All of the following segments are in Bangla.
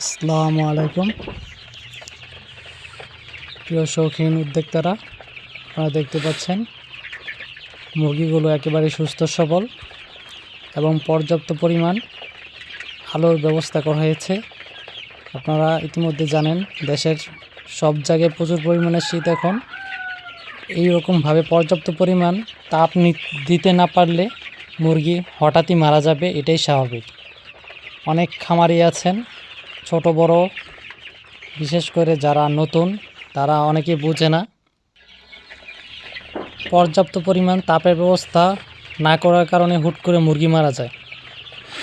আসসালামু আলাইকুম প্রিয় শৌখিন উদ্যোক্তারা, আপনারা দেখতে পাচ্ছেন মুরগিগুলো একেবারে সুস্থ সবল এবং পর্যাপ্ত পরিমাণ আলোর ব্যবস্থা করা হয়েছে। আপনারা ইতিমধ্যে জানেন দেশের সব জায়গায় প্রচুর পরিমাণে শীত। এখন এইরকমভাবে পর্যাপ্ত পরিমাণ তাপ দিতে না পারলে মুরগি হঠাৎই মারা যাবে, এটাই স্বাভাবিক। অনেক খামারি আছেন ছোট বড়, বিশেষ করে যারা নতুন তারা অনেকে বোঝে না। পর্যাপ্ত পরিমাণ তাপের ব্যবস্থা না করার কারণে হুট করে মুরগি মারা যায়।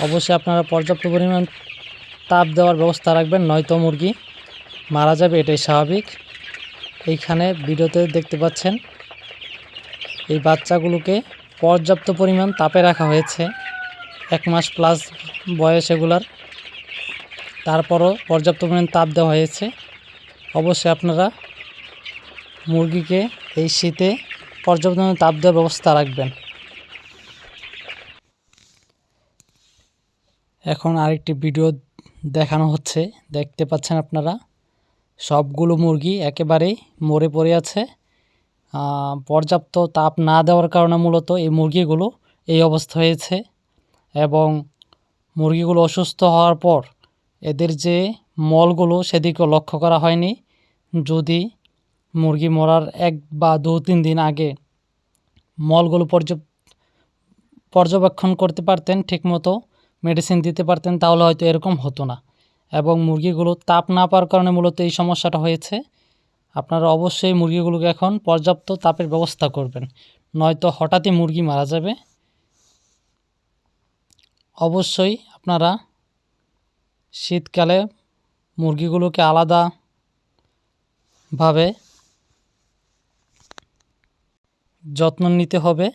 অবশ্যই আপনারা পর্যাপ্ত পরিমাণ তাপ দেওয়ার ব্যবস্থা রাখবেন, নয়তো মুরগি মারা যাবে, এটাই স্বাভাবিক। এইখানে ভিডিওতে দেখতে পাচ্ছেন এই বাচ্চাগুলোকে পর্যাপ্ত পরিমাণ তাপে রাখা হয়েছে। 1 মাস প্লাস বয়স এগুলার, তারপরও পর্যাপ্ত পরিমাণ তাপ দেওয়া হয়েছে। অবশ্যই আপনারা মুরগিকে এই শীতে পর্যাপ্ত পরিমাণ তাপ দেওয়ার ব্যবস্থা রাখবেন। এখন আরেকটি ভিডিও দেখানো হচ্ছে, দেখতে পাচ্ছেন আপনারা সবগুলো মুরগি একেবারেই মরে পড়ে আছে। পর্যাপ্ত তাপ না দেওয়ার কারণে মূলত এই মুরগিগুলো এই অবস্থা হয়েছে। এবং মুরগিগুলো অসুস্থ হওয়ার পর এদের যে মলগুলো সেদিকেও লক্ষ্য করা হয়নি। যদি মুরগি মরার 1 বা 2-3 দিন আগে মলগুলো পর্যবেক্ষণ করতে পারতেন, ঠিকমতো মেডিসিন দিতে পারতেন, তাহলে হয়তো এরকম হতো না। এবং মুরগিগুলো তাপ না পাওয়ার কারণে মূলত এই সমস্যাটা হয়েছে। আপনারা অবশ্যই মুরগিগুলোকে এখন পর্যাপ্ত তাপের ব্যবস্থা করবেন, নয়তো হঠাৎই মুরগি মারা যাবে। অবশ্যই আপনারা শীতকালে মুরগিগুলোকে আলাদাভাবে যত্ন নিতে হবে।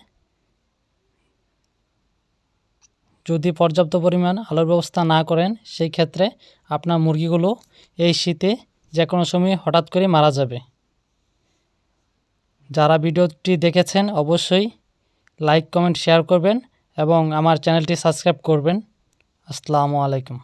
যদি পর্যাপ্ত পরিমাণ আলোর ব্যবস্থা না করেন, সেই ক্ষেত্রে আপনার মুরগিগুলো এই শীতে যে কোনো সময় হঠাৎ করে মারা যাবে। যারা ভিডিওটি দেখেছেন অবশ্যই লাইক, কমেন্ট, শেয়ার করবেন এবং আমার চ্যানেলটি সাবস্ক্রাইব করবেন। আসসালামু আলাইকুম।